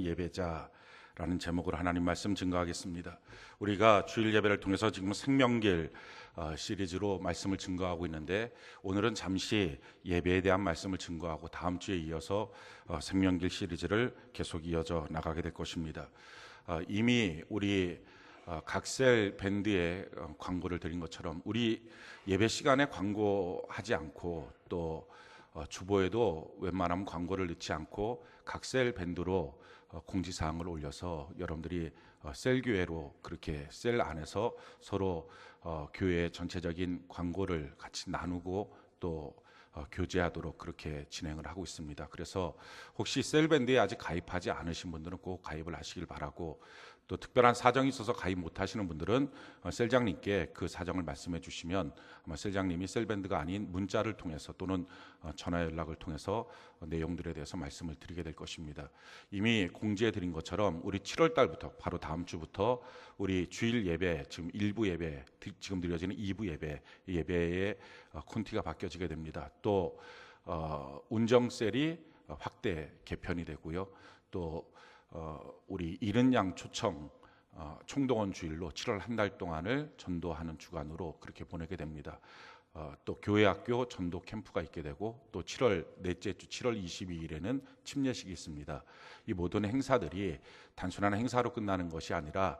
예배자라는 제목으로 하나님 말씀 증거하겠습니다. 우리가 주일 예배를 통해서 지금 생명길 시리즈로 말씀을 증거하고 있는데, 오늘은 잠시 예배에 대한 말씀을 증거하고 다음 주에 이어서 생명길 시리즈를 계속 이어져 나가게 될 것입니다. 이미 우리 각셀 밴드의 광고를 드린 것처럼 우리 예배 시간에 광고하지 않고 또 주보에도 웬만하면 광고를 넣지 않고 각셀 밴드로 공지사항을 올려서 여러분들이 셀교회로 그렇게 셀 안에서 서로 교회의 전체적인 광고를 같이 나누고 또 교제하도록 그렇게 진행을 하고 있습니다. 그래서 혹시 셀밴드에 아직 가입하지 않으신 분들은 꼭 가입을 하시길 바라고, 또 특별한 사정이 있어서 가입 못하시는 분들은 셀장님께 그 사정을 말씀해 주시면 아마 셀장님이 셀밴드가 아닌 문자를 통해서 또는 전화 연락을 통해서 내용들에 대해서 말씀을 드리게 될 것입니다. 이미 공지해 드린 것처럼 우리 7월 달부터 바로 다음 주부터 우리 주일 예배, 지금 1부 예배, 지금 드려지는 2부 예배의 콘티가 바뀌어지게 됩니다. 또 운정셀이 확대 개편이 되고요. 또 우리 이른 양 초청 총동원 주일로 7월 한 달 동안을 전도하는 주간으로 그렇게 보내게 됩니다. 또 교회학교 전도 캠프가 있게 되고, 또 7월 넷째 주 7월 22일에는 침례식이 있습니다. 이 모든 행사들이 단순한 행사로 끝나는 것이 아니라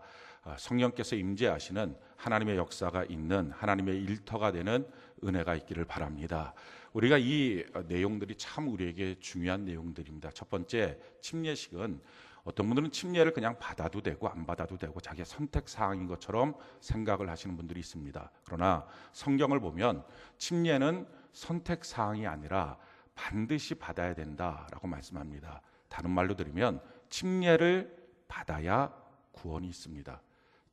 성령께서 임재하시는 하나님의 역사가 있는 하나님의 일터가 되는 은혜가 있기를 바랍니다. 우리가 이 내용들이 참 우리에게 중요한 내용들입니다. 첫 번째, 침례식은 어떤 분들은 침례를 그냥 받아도 되고 안 받아도 되고 자기의 선택 사항인 것처럼 생각을 하시는 분들이 있습니다. 그러나 성경을 보면 침례는 선택 사항이 아니라 반드시 받아야 된다라고 말씀합니다. 다른 말로 들으면 침례를 받아야 구원이 있습니다.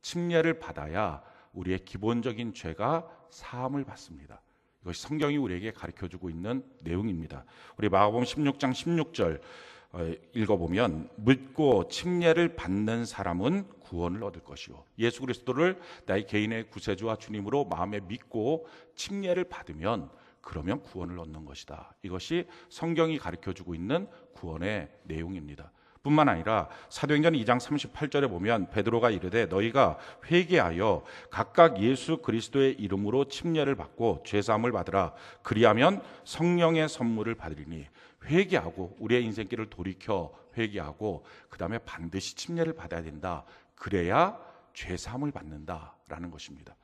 침례를 받아야 우리의 기본적인 죄가 사함을 받습니다. 이것이 성경이 우리에게 가르쳐주고 있는 내용입니다. 우리 마가복음 16장 16절 읽어보면, 묻고 침례를 받는 사람은 구원을 얻을 것이요, 예수 그리스도를 나의 개인의 구세주와 주님으로 마음에 믿고 침례를 받으면 그러면 구원을 얻는 것이다. 이것이 성경이 가르쳐주고 있는 구원의 내용입니다. 뿐만 아니라 사도행전 2장 38절에 보면 베드로가 이르되, 너희가 회개하여 각각 예수 그리스도의 이름으로 침례를 받고 죄사함을 받으라. 그리하면 성령의 선물을 받으리니. 회개하고 우리의 인생길을 돌이켜 회개하고 그 다음에 반드시 침례를 받아야 된다. 그래야 죄사함을 받는다라는 것입니다.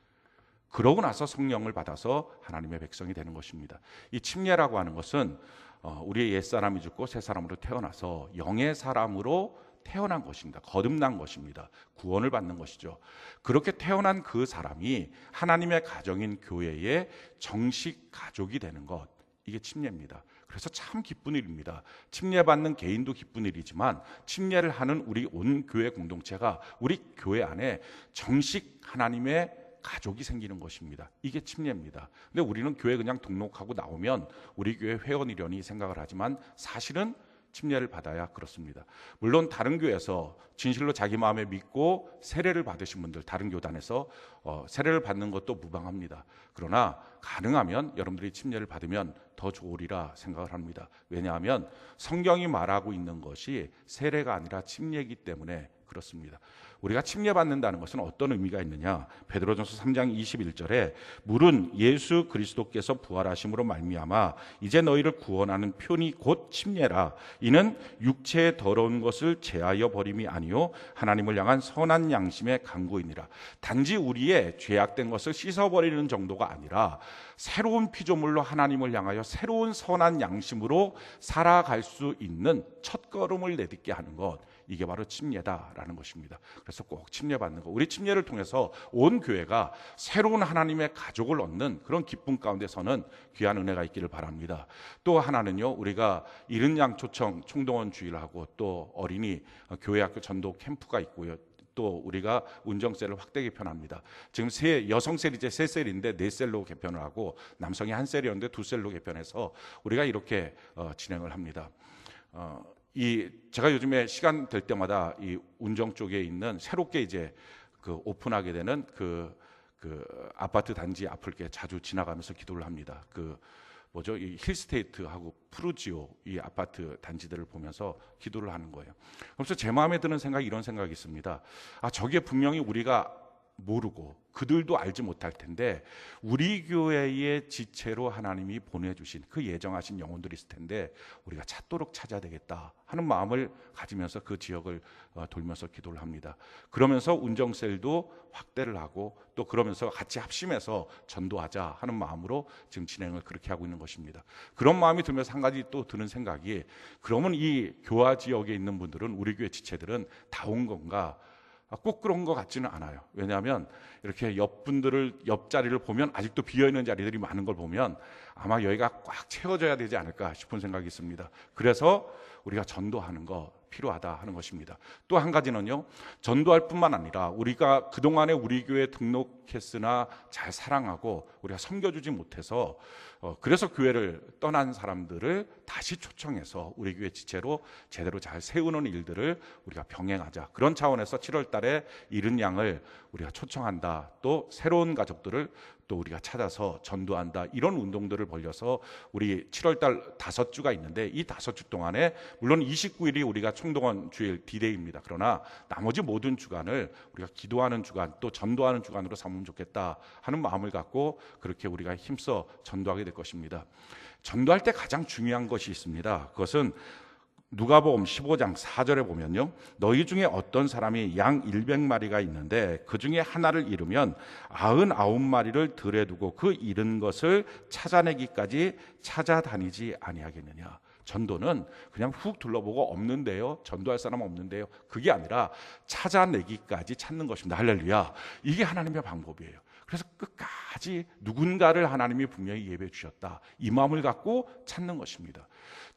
그러고 나서 성령을 받아서 하나님의 백성이 되는 것입니다. 이 침례라고 하는 것은 우리의 옛사람이 죽고 새 사람으로 태어나서 영의 사람으로 태어난 것입니다. 거듭난 것입니다. 구원을 받는 것이죠. 그렇게 태어난 그 사람이 하나님의 가정인 교회의 정식 가족이 되는 것, 이게 침례입니다. 그래서 참 기쁜 일입니다. 침례받는 개인도 기쁜 일이지만 침례를 하는 우리 온 교회 공동체가 우리 교회 안에 정식 하나님의 가족이 생기는 것입니다. 이게 침례입니다. 근데 우리는 교회 그냥 등록하고 나오면 우리 교회 회원이려니 생각을 하지만 사실은 침례를 받아야 그렇습니다. 물론 다른 교회에서 진실로 자기 마음에 믿고 세례를 받으신 분들, 다른 교단에서 세례를 받는 것도 무방합니다. 그러나 가능하면 여러분들이 침례를 받으면 더 좋으리라 생각을 합니다. 왜냐하면 성경이 말하고 있는 것이 세례가 아니라 침례이기 때문에 그렇습니다. 우리가 침례받는다는 것은 어떤 의미가 있느냐? 베드로전서 3장 21절에 물은 예수 그리스도께서 부활하심으로 말미암아 이제 너희를 구원하는 표니 곧 침례라. 이는 육체의 더러운 것을 제하여 버림이 아니요 하나님을 향한 선한 양심의 강구이니라. 단지 우리의 죄악된 것을 씻어버리는 정도가 아니라 새로운 피조물로 하나님을 향하여 새로운 선한 양심으로 살아갈 수 있는 첫걸음을 내딛게 하는 것, 이게 바로 침례다라는 것입니다. 그래서 꼭 침례 받는 것, 우리 침례를 통해서 온 교회가 새로운 하나님의 가족을 얻는 그런 기쁨 가운데서는 귀한 은혜가 있기를 바랍니다. 또 하나는요, 우리가 이른 양 초청 총동원 주일하고 또 어린이 교회학교 전도 캠프가 있고요. 또 우리가 운정셀을 확대 개편합니다. 지금 여성셀이 이제 3셀인데 4셀로 개편을 하고, 남성이 1셀이었는데 2셀로 개편해서 우리가 이렇게 진행을 합니다. 제가 요즘에 시간 될 때마다 이 운정 쪽에 있는 새롭게 이제 오픈하게 되는 그 아파트 단지 앞을 이렇게 자주 지나가면서 기도를 합니다. 뭐죠? 이 힐스테이트하고 푸르지오 이 아파트 단지들을 보면서 기도를 하는 거예요. 그래서 제 마음에 드는 생각이 이런 생각이 있습니다. 저게 분명히 우리가 모르고 그들도 알지 못할 텐데 우리 교회의 지체로 하나님이 보내주신 그 예정하신 영혼들이 있을 텐데 우리가 찾도록 찾아야 되겠다 하는 마음을 가지면서 그 지역을 돌면서 기도를 합니다. 그러면서 운정셀도 확대를 하고 또 그러면서 같이 합심해서 전도하자 하는 마음으로 지금 진행을 그렇게 하고 있는 것입니다. 그런 마음이 들면서 한 가지 또 드는 생각이, 그러면 이 교화 지역에 있는 분들은, 우리 교회 지체들은 다 온 건가? 꼭 그런 것 같지는 않아요. 왜냐하면 이렇게 옆자리를 보면 아직도 비어있는 자리들이 많은 걸 보면 아마 여기가 꽉 채워져야 되지 않을까 싶은 생각이 있습니다. 그래서 우리가 전도하는 거 필요하다 하는 것입니다. 또 한 가지는요, 전도할 뿐만 아니라 우리가 그동안에 우리 교회에 등록했으나 잘 사랑하고 우리가 섬겨주지 못해서 그래서 교회를 떠난 사람들을 다시 초청해서 우리 교회 지체로 제대로 잘 세우는 일들을 우리가 병행하자. 그런 차원에서 7월 달에 이른 양을 우리가 초청한다. 또 새로운 가족들을 또 우리가 찾아서 전도한다. 이런 운동들을 벌려서 우리 7월 달 5주가 있는데 이 5주 동안에 물론 29일이 우리가 총동원 주일 D-Day입니다. 그러나 나머지 모든 주간을 우리가 기도하는 주간 또 전도하는 주간으로 삼으면 좋겠다 하는 마음을 갖고 그렇게 우리가 힘써 전도하게 될 것입니다. 전도할 때 가장 중요한 것이 있습니다. 그것은 누가복음 15장 4절에 보면요, 너희 중에 어떤 사람이 양 100마리가 있는데 그 중에 하나를 잃으면 99마리를 들에 두고 그 잃은 것을 찾아내기까지 찾아다니지 아니하겠느냐. 전도는 그냥 훅 둘러보고 없는데요, 전도할 사람 없는데요, 그게 아니라 찾아내기까지 찾는 것입니다. 할렐루야. 이게 하나님의 방법이에요. 그래서 끝까지 누군가를 하나님이 분명히 예배해 주셨다, 이 마음을 갖고 찾는 것입니다.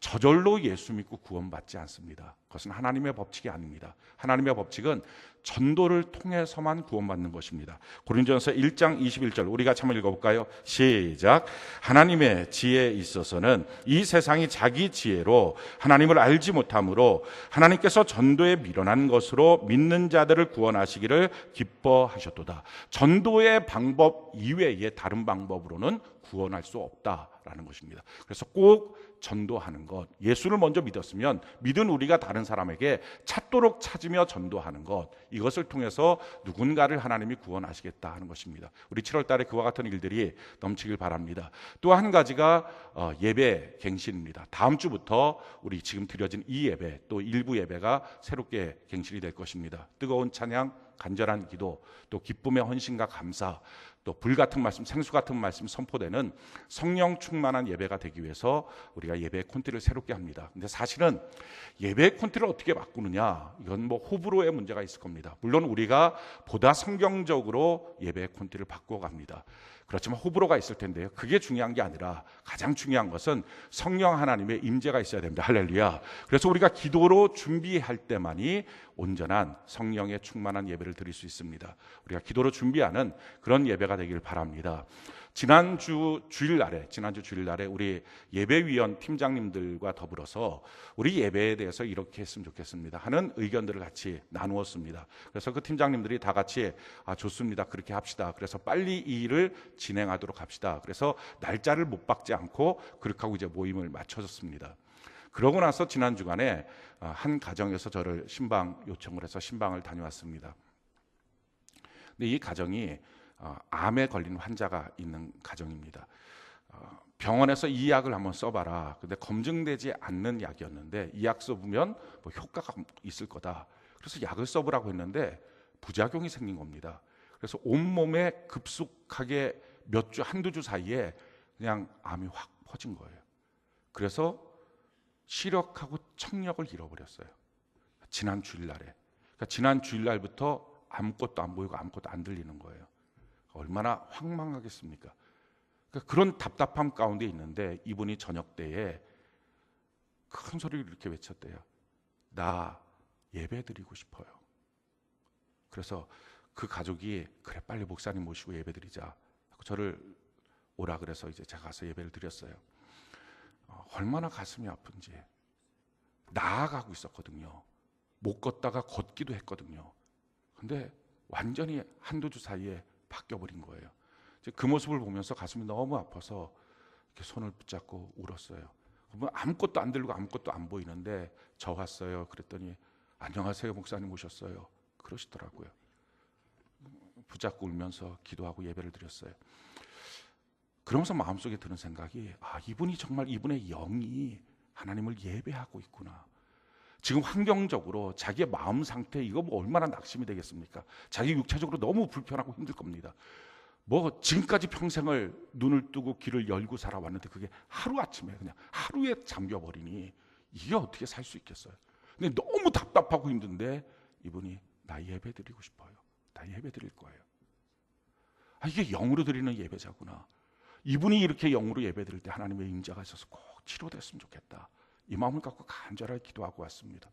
저절로 예수 믿고 구원받지 않습니다. 그것은 하나님의 법칙이 아닙니다. 하나님의 법칙은 전도를 통해서만 구원받는 것입니다. 고린도전서 1장 21절 우리가 한번 읽어볼까요? 시작. 하나님의 지혜에 있어서는 이 세상이 자기 지혜로 하나님을 알지 못하므로 하나님께서 전도에 미련한 것으로 믿는 자들을 구원하시기를 기뻐하셨도다. 전도의 방법 이외에 다른 방법으로는 구원할 수 없다라는 것입니다. 그래서 꼭 전도하는 것, 예수를 먼저 믿었으면 믿은 우리가 다른 사람에게 찾도록 찾으며 전도하는 것, 이것을 통해서 누군가를 하나님이 구원하시겠다 하는 것입니다. 우리 7월 달에 그와 같은 일들이 넘치길 바랍니다. 또 한 가지가 예배 갱신입니다. 다음 주부터 우리 지금 드려진 이 예배, 또 일부 예배가 새롭게 갱신이 될 것입니다. 뜨거운 찬양, 간절한 기도, 또 기쁨의 헌신과 감사, 또 불같은 말씀, 생수 같은 말씀 선포되는 성령 충만한 예배가 되기 위해서 우리가 예배의 콘티를 새롭게 합니다. 근데 사실은 예배의 콘티를 어떻게 바꾸느냐, 이건 뭐 호불호의 문제가 있을 겁니다. 물론 우리가 보다 성경적으로 예배의 콘티를 바꿔갑니다. 그렇지만 호불호가 있을 텐데요, 그게 중요한 게 아니라 가장 중요한 것은 성령 하나님의 임재가 있어야 됩니다. 할렐루야. 그래서 우리가 기도로 준비할 때만이 온전한 성령의 충만한 예배를 드릴 수 있습니다. 우리가 기도로 준비하는 그런 예배가 되길 바랍니다. 지난주 주일날에 우리 예배위원 팀장님들과 더불어서 우리 예배에 대해서 이렇게 했으면 좋겠습니다 하는 의견들을 같이 나누었습니다. 그래서 그 팀장님들이 다 같이 좋습니다, 그렇게 합시다, 그래서 빨리 이 일을 진행하도록 합시다, 그래서 날짜를 못 박지 않고 그렇게 하고 이제 모임을 마쳐졌습니다. 그러고 나서 지난 주간에 한 가정에서 저를 신방 요청을 해서 신방을 다녀왔습니다. 근데 이 가정이 암에 걸린 환자가 있는 가정입니다. 병원에서 이 약을 한번 써봐라. 근데 검증되지 않는 약이었는데 이 약 써보면 뭐 효과가 있을 거다. 그래서 약을 써보라고 했는데 부작용이 생긴 겁니다. 그래서 온몸에 급속하게 한두 주 사이에 그냥 암이 확 퍼진 거예요. 그래서 시력하고 청력을 잃어버렸어요. 지난 주일날에. 그러니까 지난 주일날부터 아무것도 안 보이고 아무것도 안 들리는 거예요. 얼마나 황망하겠습니까? 그러니까 그런 답답함 가운데 있는데 이분이 저녁 때에 큰 소리를 이렇게 외쳤대요. 나 예배드리고 싶어요. 그래서 그 가족이 그래 빨리 목사님 모시고 예배드리자. 저를 오라 그래서 이제 제가 가서 예배를 드렸어요. 얼마나 가슴이 아픈지. 나아가고 있었거든요. 못 걷다가 걷기도 했거든요. 근데 완전히 한두 주 사이에 바뀌어버린 거예요. 그 모습을 보면서 가슴이 너무 아파서 이렇게 손을 붙잡고 울었어요. 아무것도 안 들리고 아무것도 안 보이는데 저 왔어요. 그랬더니 안녕하세요 목사님 오셨어요. 그러시더라고요. 붙잡고 울면서 기도하고 예배를 드렸어요. 그러면서 마음속에 드는 생각이 이분이 정말 이분의 영이 하나님을 예배하고 있구나. 지금 환경적으로 자기의 마음 상태 이거 뭐 얼마나 낙심이 되겠습니까? 자기 육체적으로 너무 불편하고 힘들 겁니다. 뭐 지금까지 평생을 눈을 뜨고 귀를 열고 살아왔는데 그게 하루아침에 그냥 하루에 잠겨버리니 이게 어떻게 살 수 있겠어요? 근데 너무 답답하고 힘든데 이분이 나 예배 드리고 싶어요. 나 예배 드릴 거예요. 이게 영으로 드리는 예배자구나. 이분이 이렇게 영으로 예배 드릴 때 하나님의 임재가 있어서 꼭 치료됐으면 좋겠다. 이 마음을 갖고 간절하게 기도하고 왔습니다.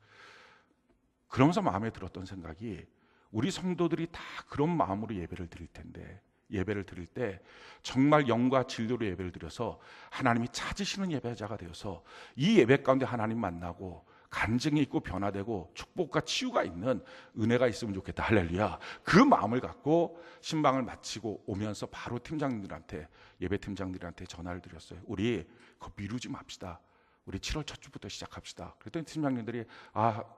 그러면서 마음에 들었던 생각이 우리 성도들이 다 그런 마음으로 예배를 드릴 텐데 예배를 드릴 때 정말 영과 진리로 예배를 드려서 하나님이 찾으시는 예배자가 되어서 이 예배 가운데 하나님 만나고 간증이 있고 변화되고 축복과 치유가 있는 은혜가 있으면 좋겠다. 할렐루야. 그 마음을 갖고 신방을 마치고 오면서 바로 팀장님들한테 예배 팀장들한테 전화를 드렸어요. 우리 그거 미루지 맙시다. 우리 7월 첫 주부터 시작합시다. 그랬더니 팀장님들이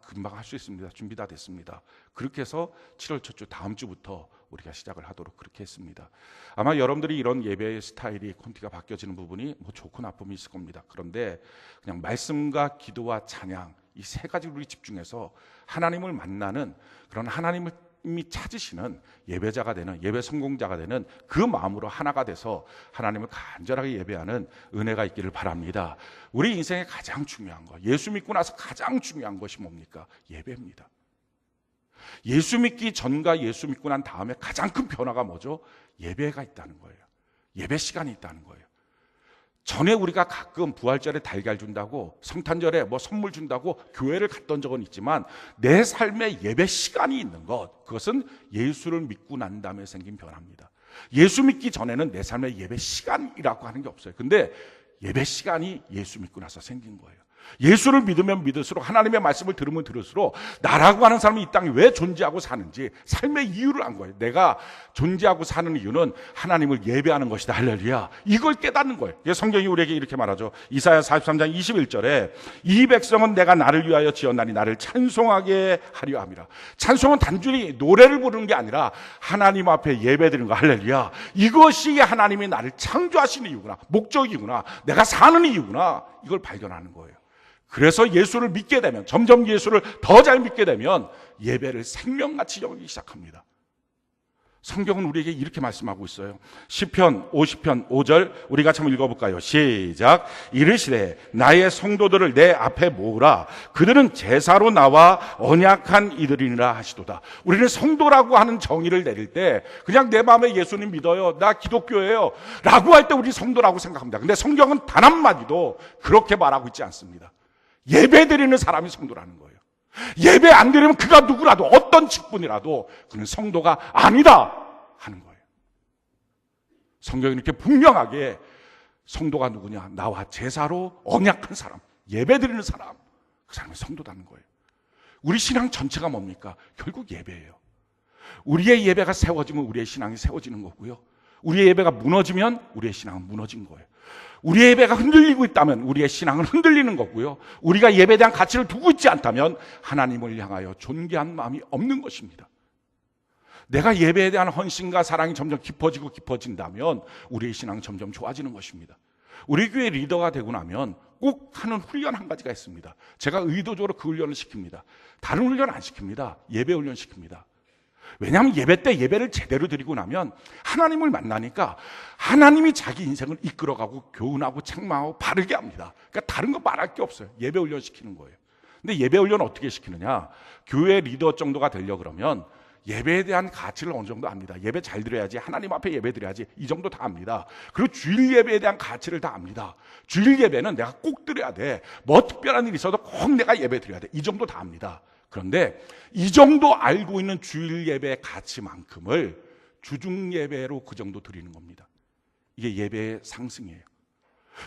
금방 할 수 있습니다. 준비 다 됐습니다. 그렇게 해서 7월 첫 주 다음 주부터 우리가 시작을 하도록 그렇게 했습니다. 아마 여러분들이 이런 예배의 스타일이 콘티가 바뀌어지는 부분이 뭐 좋고 나쁨이 있을 겁니다. 그런데 그냥 말씀과 기도와 찬양 이 세 가지를 우리 집중해서 하나님을 만나는 그런 하나님을 이미 찾으시는 예배자가 되는 예배 성공자가 되는 그 마음으로 하나가 돼서 하나님을 간절하게 예배하는 은혜가 있기를 바랍니다. 우리 인생에 가장 중요한 거 예수 믿고 나서 가장 중요한 것이 뭡니까? 예배입니다. 예수 믿기 전과 예수 믿고 난 다음에 가장 큰 변화가 뭐죠? 예배가 있다는 거예요. 예배 시간이 있다는 거예요. 전에 우리가 가끔 부활절에 달걀 준다고 성탄절에 뭐 선물 준다고 교회를 갔던 적은 있지만 내 삶에 예배 시간이 있는 것 그것은 예수를 믿고 난 다음에 생긴 변화입니다. 예수 믿기 전에는 내 삶에 예배 시간이라고 하는 게 없어요. 근데 예배 시간이 예수 믿고 나서 생긴 거예요. 예수를 믿으면 믿을수록 하나님의 말씀을 들으면 들을수록 나라고 하는 사람이 이 땅에 왜 존재하고 사는지 삶의 이유를 안 거예요. 내가 존재하고 사는 이유는 하나님을 예배하는 것이다. 할렐루야. 이걸 깨닫는 거예요. 성경이 우리에게 이렇게 말하죠. 이사야 43장 21절에 이 백성은 내가 나를 위하여 지었나니 나를 찬송하게 하려 함이라. 찬송은 단순히 노래를 부르는 게 아니라 하나님 앞에 예배드리는 거. 할렐루야. 이것이 하나님이 나를 창조하시는 이유구나. 목적이구나. 내가 사는 이유구나. 이걸 발견하는 거예요. 그래서 예수를 믿게 되면 점점 예수를 더 잘 믿게 되면 예배를 생명같이 여기기 시작합니다. 성경은 우리에게 이렇게 말씀하고 있어요. 시편 50편 5절 우리 같이 한번 읽어볼까요? 시작. 이르시되 나의 성도들을 내 앞에 모으라. 그들은 제사로 나와 언약한 이들이니라 하시도다. 우리는 성도라고 하는 정의를 내릴 때 그냥 내 마음에 예수님 믿어요. 나 기독교예요. 라고 할 때 우리 성도라고 생각합니다. 근데 성경은 단 한마디도 그렇게 말하고 있지 않습니다. 예배 드리는 사람이 성도라는 거예요. 예배 안 드리면 그가 누구라도 어떤 직분이라도 그는 성도가 아니다 하는 거예요. 성경이 이렇게 분명하게 성도가 누구냐? 나와 제사로 언약한 사람, 예배 드리는 사람, 그 사람이 성도다는 거예요. 우리 신앙 전체가 뭡니까? 결국 예배예요. 우리의 예배가 세워지면 우리의 신앙이 세워지는 거고요. 우리의 예배가 무너지면 우리의 신앙은 무너진 거예요. 우리의 예배가 흔들리고 있다면 우리의 신앙은 흔들리는 거고요. 우리가 예배에 대한 가치를 두고 있지 않다면 하나님을 향하여 존귀한 마음이 없는 것입니다. 내가 예배에 대한 헌신과 사랑이 점점 깊어지고 깊어진다면 우리의 신앙은 점점 좋아지는 것입니다. 우리 교회 리더가 되고 나면 꼭 하는 훈련 한 가지가 있습니다. 제가 의도적으로 그 훈련을 시킵니다. 다른 훈련 안 시킵니다. 예배 훈련 시킵니다. 왜냐하면 예배 때 예배를 제대로 드리고 나면 하나님을 만나니까 하나님이 자기 인생을 이끌어가고 교훈하고 책망하고 바르게 합니다. 그러니까 다른 거 말할 게 없어요. 예배 훈련 시키는 거예요. 근데 예배 훈련 어떻게 시키느냐? 교회 리더 정도가 되려 그러면 예배에 대한 가치를 어느 정도 압니다. 예배 잘 드려야지, 하나님 앞에 예배 드려야지, 이 정도 다 압니다. 그리고 주일 예배에 대한 가치를 다 압니다. 주일 예배는 내가 꼭 드려야 돼. 뭐 특별한 일이 있어도 꼭 내가 예배 드려야 돼. 이 정도 다 압니다. 그런데 이 정도 알고 있는 주일 예배의 가치만큼을 주중 예배로 그 정도 드리는 겁니다. 이게 예배의 상승이에요.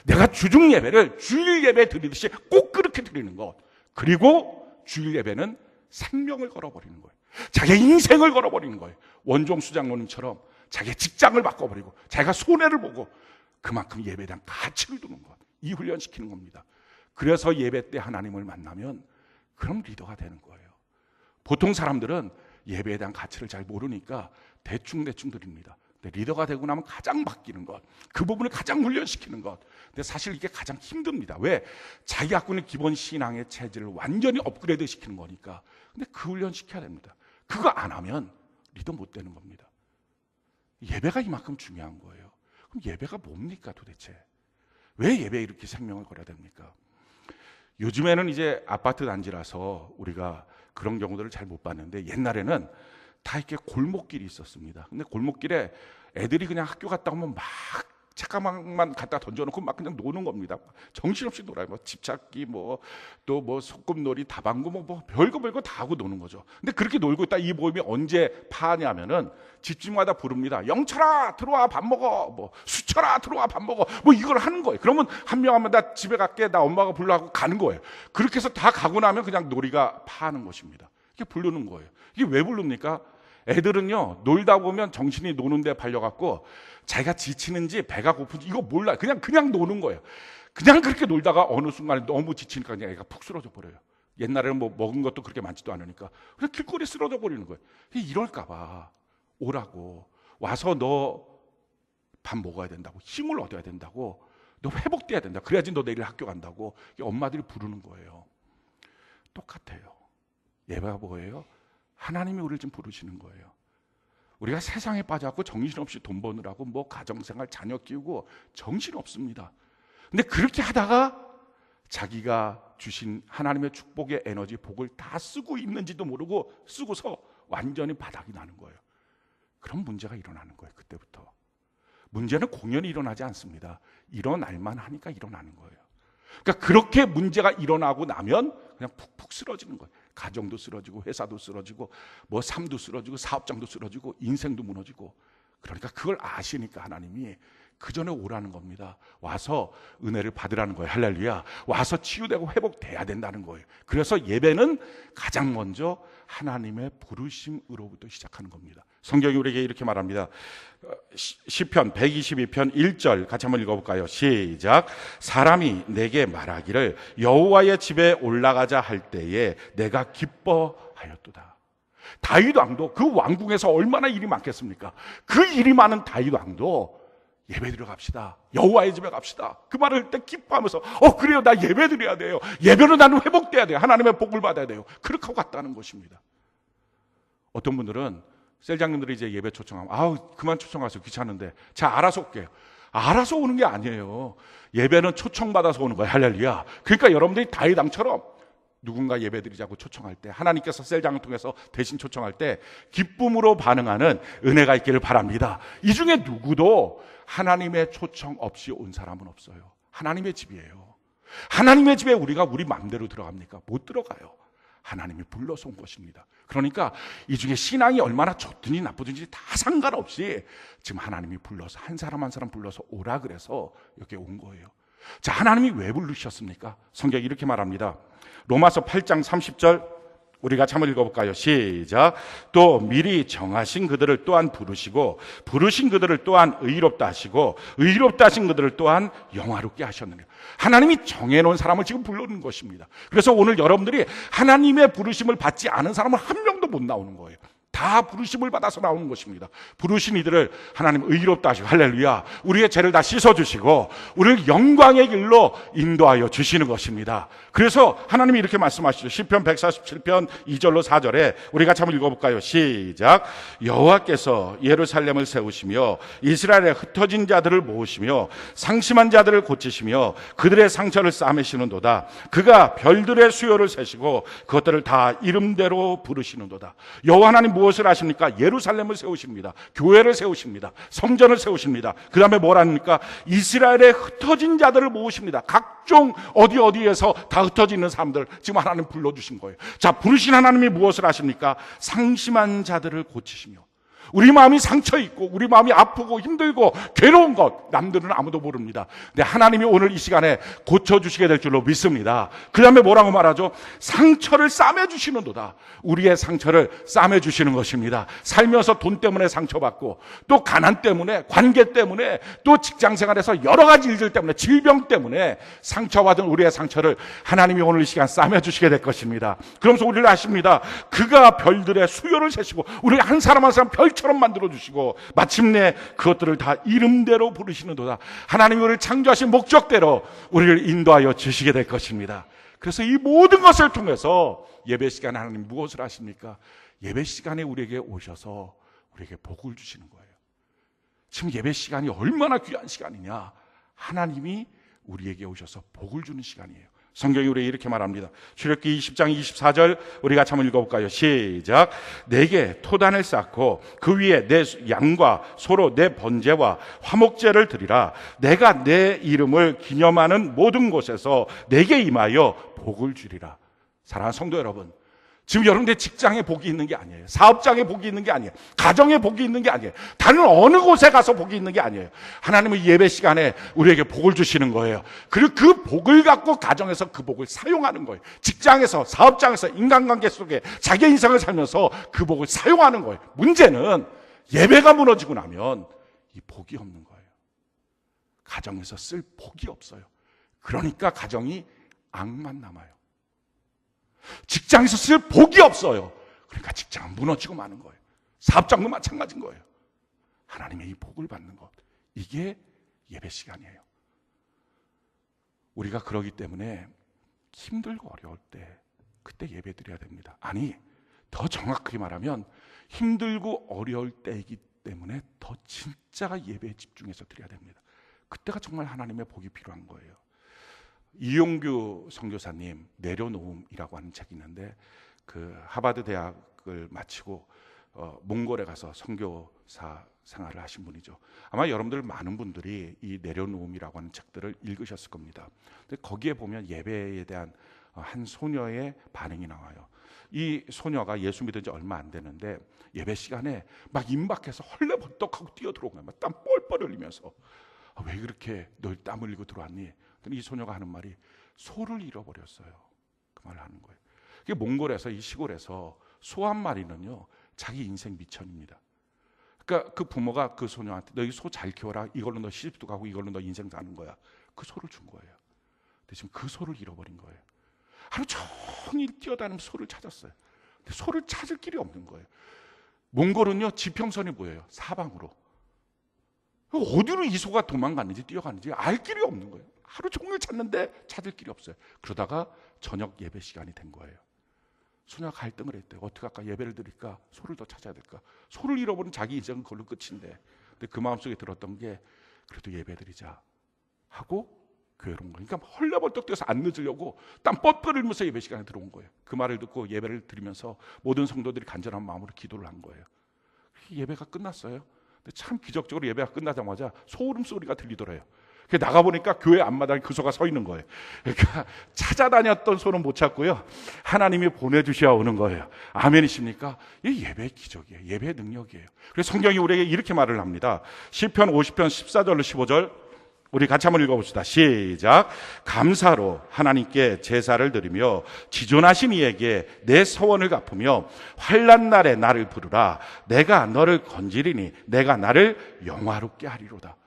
내가 주중 예배를 주일 예배 드리듯이 꼭 그렇게 드리는 것. 그리고 주일 예배는 생명을 걸어버리는 거예요. 자기의 인생을 걸어버리는 거예요. 원종 수장로님처럼 자기의 직장을 바꿔버리고 자기가 손해를 보고 그만큼 예배에 대한 가치를 두는 것, 이 훈련시키는 겁니다. 그래서 예배 때 하나님을 만나면 그럼 리더가 되는 거예요. 보통 사람들은 예배에 대한 가치를 잘 모르니까 대충 드립니다. 근데 리더가 되고 나면 가장 바뀌는 것, 그 부분을 가장 훈련시키는 것. 근데 사실 이게 가장 힘듭니다. 왜? 자기 갖고 있는 기본 신앙의 체질을 완전히 업그레이드 시키는 거니까. 근데 그 훈련 시켜야 됩니다. 그거 안 하면 리더 못 되는 겁니다. 예배가 이만큼 중요한 거예요. 그럼 예배가 뭡니까 도대체? 왜 예배에 이렇게 생명을 걸어야 됩니까? 요즘에는 이제 아파트 단지라서 우리가 그런 경우들을 잘 못 봤는데, 옛날에는 다 이렇게 골목길이 있었습니다. 근데 골목길에 애들이 그냥 학교 갔다 오면 막 책가방만 갖다 던져놓고 막 그냥 노는 겁니다. 정신없이 놀아요. 뭐 집찾기, 또 소꿉놀이, 다방구, 뭐 별거 다 하고 노는 거죠. 근데 그렇게 놀고 있다 이 모임이 언제 파냐면은 집집마다 부릅니다. 영철아 들어와 밥 먹어. 뭐 수철아 들어와 밥 먹어. 뭐 이걸 하는 거예요. 그러면 한 명 하면 나 집에 갈게. 나 엄마가 불러 하고 가는 거예요. 그렇게 해서 다 가고 나면 그냥 놀이가 파는 것입니다. 이게 부르는 거예요. 이게 왜 부릅니까? 애들은요, 놀다 보면 정신이 노는데 발려갖고 자기가 지치는지 배가 고픈지 이거 몰라요. 그냥 노는 거예요. 그냥 그렇게 놀다가 어느 순간에 너무 지치니까 그냥 애가 푹 쓰러져 버려요. 옛날에는 뭐 먹은 것도 그렇게 많지도 않으니까 그냥 길거리에 쓰러져 버리는 거예요. 이럴까봐 오라고, 와서 너 밥 먹어야 된다고, 힘을 얻어야 된다고, 너 회복돼야 된다. 그래야지 너 내일 학교 간다고 엄마들이 부르는 거예요. 똑같아요. 예배가 뭐예요? 하나님이 우리를 좀 부르시는 거예요. 우리가 세상에 빠져갖고 정신없이 돈 버느라고 뭐 가정생활 자녀 키우고 정신없습니다. 근데 그렇게 하다가 자기가 주신 하나님의 축복의 에너지, 복을 다 쓰고 있는지도 모르고 쓰고서 완전히 바닥이 나는 거예요. 그런 문제가 일어나는 거예요. 그때부터. 문제는 공연이 일어나지 않습니다. 일어날만 하니까 일어나는 거예요. 그러니까 그렇게 문제가 일어나고 나면 그냥 푹푹 쓰러지는 거예요. 가정도 쓰러지고 회사도 쓰러지고 뭐 삶도 쓰러지고 사업장도 쓰러지고 인생도 무너지고. 그러니까 그걸 아시니까 하나님이 그 전에 오라는 겁니다. 와서 은혜를 받으라는 거예요. 할렐루야. 와서 치유되고 회복돼야 된다는 거예요. 그래서 예배는 가장 먼저 하나님의 부르심으로부터 시작하는 겁니다. 성경이 우리에게 이렇게 말합니다. 시편 122편 1절 같이 한번 읽어볼까요? 시작. 사람이 내게 말하기를 여호와의 집에 올라가자 할 때에 내가 기뻐하였도다. 다윗 왕도 그 왕궁에서 얼마나 일이 많겠습니까? 그 일이 많은 다윗 왕도 예배 드려 갑시다. 여호와의 집에 갑시다. 그 말을 할 때 기뻐하면서 그래요. 나 예배 드려야 돼요. 예배로 나는 회복돼야 돼요. 하나님의 복을 받아야 돼요. 그렇게 하고 갔다는 것입니다. 어떤 분들은 셀장님들이 이제 예배 초청하면 그만 초청하세요. 귀찮은데. 자, 알아서 올게요. 알아서 오는 게 아니에요. 예배는 초청받아서 오는 거예요. 할렐루야. 그러니까 여러분들이 다윗 왕처럼 누군가 예배드리자고 초청할 때, 하나님께서 셀장을 통해서 대신 초청할 때 기쁨으로 반응하는 은혜가 있기를 바랍니다. 이 중에 누구도 하나님의 초청 없이 온 사람은 없어요. 하나님의 집이에요. 하나님의 집에 우리가 우리 마음대로 들어갑니까? 못 들어가요. 하나님이 불러서 온 것입니다. 그러니까 이 중에 신앙이 얼마나 좋든지 나쁘든지 다 상관없이 지금 하나님이 불러서 한 사람 한 사람 불러서 오라 그래서 여기 온 거예요. 자, 하나님이 왜 부르셨습니까? 성경이 이렇게 말합니다. 로마서 8장 30절 우리가 한번 읽어볼까요? 시작. 또 미리 정하신 그들을 또한 부르시고 부르신 그들을 또한 의롭다 하시고 의롭다 하신 그들을 또한 영화롭게 하셨느냐. 하나님이 정해놓은 사람을 지금 부르는 것입니다. 그래서 오늘 여러분들이 하나님의 부르심을 받지 않은 사람은 한 명도 못 나오는 거예요. 다 부르심을 받아서 나오는 것입니다. 부르신 이들을 하나님 의롭다 하시고 할렐루야, 우리의 죄를 다 씻어주시고 우리를 영광의 길로 인도하여 주시는 것입니다. 그래서 하나님이 이렇게 말씀하시죠. 시편 147편 2절로 4절에 우리가 한번 읽어볼까요? 시작. 여호와께서 예루살렘을 세우시며 이스라엘의 흩어진 자들을 모으시며 상심한 자들을 고치시며 그들의 상처를 싸매시는도다. 그가 별들의 수요를 세시고 그것들을 다 이름대로 부르시는도다. 여호와 하나님 무엇을 하십니까? 예루살렘을 세우십니다. 교회를 세우십니다. 성전을 세우십니다. 그 다음에 뭘 합니까? 이스라엘의 흩어진 자들을 모으십니다. 각종 어디에서 다 흩어져 있는 사람들 지금 하나님 불러주신 거예요. 자, 부르신 하나님이 무엇을 하십니까? 상심한 자들을 고치시며 우리 마음이 상처 있고 우리 마음이 아프고 힘들고 괴로운 것 남들은 아무도 모릅니다. 근데 하나님이 오늘 이 시간에 고쳐주시게 될 줄로 믿습니다. 그 다음에 뭐라고 말하죠? 상처를 싸매주시는도다. 우리의 상처를 싸매주시는 것입니다. 살면서 돈 때문에 상처받고 또 가난 때문에 관계 때문에 또 직장생활에서 여러 가지 일들 때문에 질병 때문에 상처받은 우리의 상처를 하나님이 오늘 이 시간 싸매주시게 될 것입니다. 그러면서 우리를 아십니다. 그가 별들의 수요를 세시고 우리 한 사람 한 사람 별처럼 만들어주시고 마침내 그것들을 다 이름대로 부르시는도다. 하나님이 우리를 창조하신 목적대로 우리를 인도하여 주시게 될 것입니다. 그래서 이 모든 것을 통해서 예배 시간에 하나님 무엇을 하십니까? 예배 시간에 우리에게 오셔서 우리에게 복을 주시는 거예요. 지금 예배 시간이 얼마나 귀한 시간이냐. 하나님이 우리에게 오셔서 복을 주는 시간이에요. 성경이 우리에게 이렇게 말합니다. 출애굽기 20장 24절 우리 같이 한번 읽어볼까요? 시작. 내게 토단을 쌓고 그 위에 내 양과 소로 내 번제와 화목제를 드리라. 내가 내 이름을 기념하는 모든 곳에서 내게 임하여 복을 주리라. 사랑하는 성도 여러분, 지금 여러분들 직장에 복이 있는 게 아니에요. 사업장에 복이 있는 게 아니에요. 가정에 복이 있는 게 아니에요. 다른 어느 곳에 가서 복이 있는 게 아니에요. 하나님은 예배 시간에 우리에게 복을 주시는 거예요. 그리고 그 복을 갖고 가정에서 그 복을 사용하는 거예요. 직장에서, 사업장에서, 인간관계 속에 자기 인생을 살면서 그 복을 사용하는 거예요. 문제는 예배가 무너지고 나면 이 복이 없는 거예요. 가정에서 쓸 복이 없어요. 그러니까 가정이 악만 남아요. 직장에서 쓸 복이 없어요. 그러니까 직장은 무너지고 마는 거예요. 사업장도 마찬가지인 거예요. 하나님의 이 복을 받는 것, 이게 예배 시간이에요. 우리가 그러기 때문에 힘들고 어려울 때 그때 예배 드려야 됩니다. 아니, 더 정확하게 말하면 힘들고 어려울 때이기 때문에 더 진짜 예배에 집중해서 드려야 됩니다. 그때가 정말 하나님의 복이 필요한 거예요. 이용규 선교사님 내려놓음이라고 하는 책이 있는데 그 하버드 대학을 마치고 몽골에 가서 선교사 생활을 하신 분이죠. 아마 여러분들 많은 분들이 이 내려놓음이라고 하는 책들을 읽으셨을 겁니다. 근데 거기에 보면 예배에 대한 한 소녀의 반응이 나와요. 이 소녀가 예수 믿은 지 얼마 안 되는데 예배 시간에 막 임박해서 헐레벌떡하고 뛰어들어온 거예요. 막 땀 뻘뻘 흘리면서 왜 그렇게 널 땀 흘리고 들어왔니? 이 소녀가 하는 말이 소를 잃어버렸어요. 그 말을 하는 거예요. 이게 몽골에서 이 시골에서 소 한 마리는요 자기 인생 미천입니다. 그러니까 그 부모가 그 소녀한테 너 이 소 잘 키워라. 이걸로 너 시집도 가고 이걸로 너 인생 사는 거야. 그 소를 준 거예요. 근데 지금 그 소를 잃어버린 거예요. 하루 종일 뛰어다니면서 소를 찾았어요. 근데 소를 찾을 길이 없는 거예요. 몽골은요 지평선이 보여요. 사방으로. 어디로 이 소가 도망갔는지 뛰어갔는지 알 길이 없는 거예요. 하루 종일 찾는데 찾을 길이 없어요. 그러다가 저녁 예배 시간이 된 거예요. 소녀가 갈등을 했대요. 어떻게 할까? 예배를 드릴까? 소를 더 찾아야 될까? 소를 잃어버린 자기 인생은 그걸로 끝인데. 근데 그 마음속에 들었던 게 그래도 예배 드리자 하고 교회로 온 거예요. 그러니까 헐레벌떡 뛰어서 안 늦으려고 땀 뻘뻘 흘리면서 예배 시간에 들어온 거예요. 그 말을 듣고 예배를 드리면서 모든 성도들이 간절한 마음으로 기도를 한 거예요. 예배가 끝났어요. 참 기적적으로 예배가 끝나자마자 소름 소리가 들리더래요. 나가보니까 교회 앞마당에 그 소가 서 있는 거예요. 그러니까 찾아다녔던 소는 못 찾고요. 하나님이 보내주셔야 오는 거예요. 아멘이십니까? 이 예배의 기적이에요. 예배의 능력이에요. 그래서 성경이 우리에게 이렇게 말을 합니다. 시편 50편 14절로 15절 우리 같이 한번 읽어봅시다. 시작. 감사로 하나님께 제사를 드리며 지존하신 이에게 내 서원을 갚으며 환난 날에 나를 부르라. 내가 너를 건지리니 내가 나를 영화롭게 하리로다.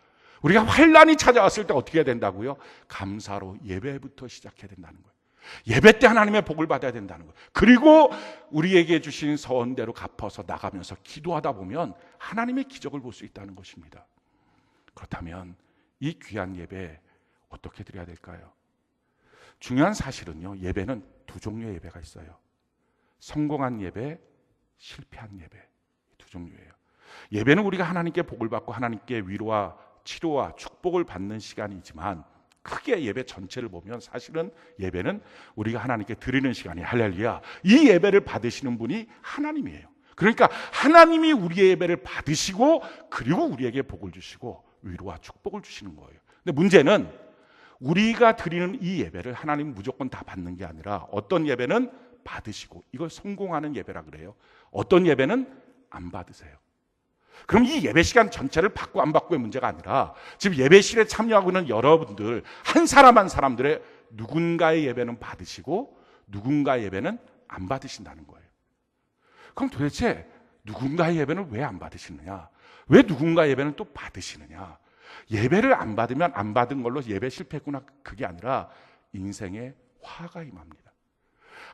우리가 환난이 찾아왔을 때 어떻게 해야 된다고요? 감사로 예배부터 시작해야 된다는 거예요. 예배 때 하나님의 복을 받아야 된다는 거예요. 그리고 우리에게 주신 서원대로 갚아서 나가면서 기도하다 보면 하나님의 기적을 볼 수 있다는 것입니다. 그렇다면 이 귀한 예배 어떻게 드려야 될까요? 중요한 사실은요, 예배는 두 종류의 예배가 있어요. 성공한 예배, 실패한 예배, 두 종류예요. 예배는 우리가 하나님께 복을 받고 하나님께 위로와 치료와 축복을 받는 시간이지만 크게 예배 전체를 보면 사실은 예배는 우리가 하나님께 드리는 시간이 할렐루야. 이 예배를 받으시는 분이 하나님이에요. 그러니까 하나님이 우리의 예배를 받으시고 그리고 우리에게 복을 주시고 위로와 축복을 주시는 거예요. 근데 문제는 우리가 드리는 이 예배를 하나님 무조건 다 받는 게 아니라 어떤 예배는 받으시고 이걸 성공하는 예배라 그래요. 어떤 예배는 안 받으세요. 그럼 이 예배 시간 전체를 받고 안 받고의 문제가 아니라 지금 예배실에 참여하고 있는 여러분들 한 사람 한 사람들의 누군가의 예배는 받으시고 누군가의 예배는 안 받으신다는 거예요. 그럼 도대체 누군가의 예배는 왜 안 받으시느냐? 왜 누군가의 예배는 또 받으시느냐? 예배를 안 받으면 안 받은 걸로 예배 실패했구나, 그게 아니라 인생에 화가 임합니다.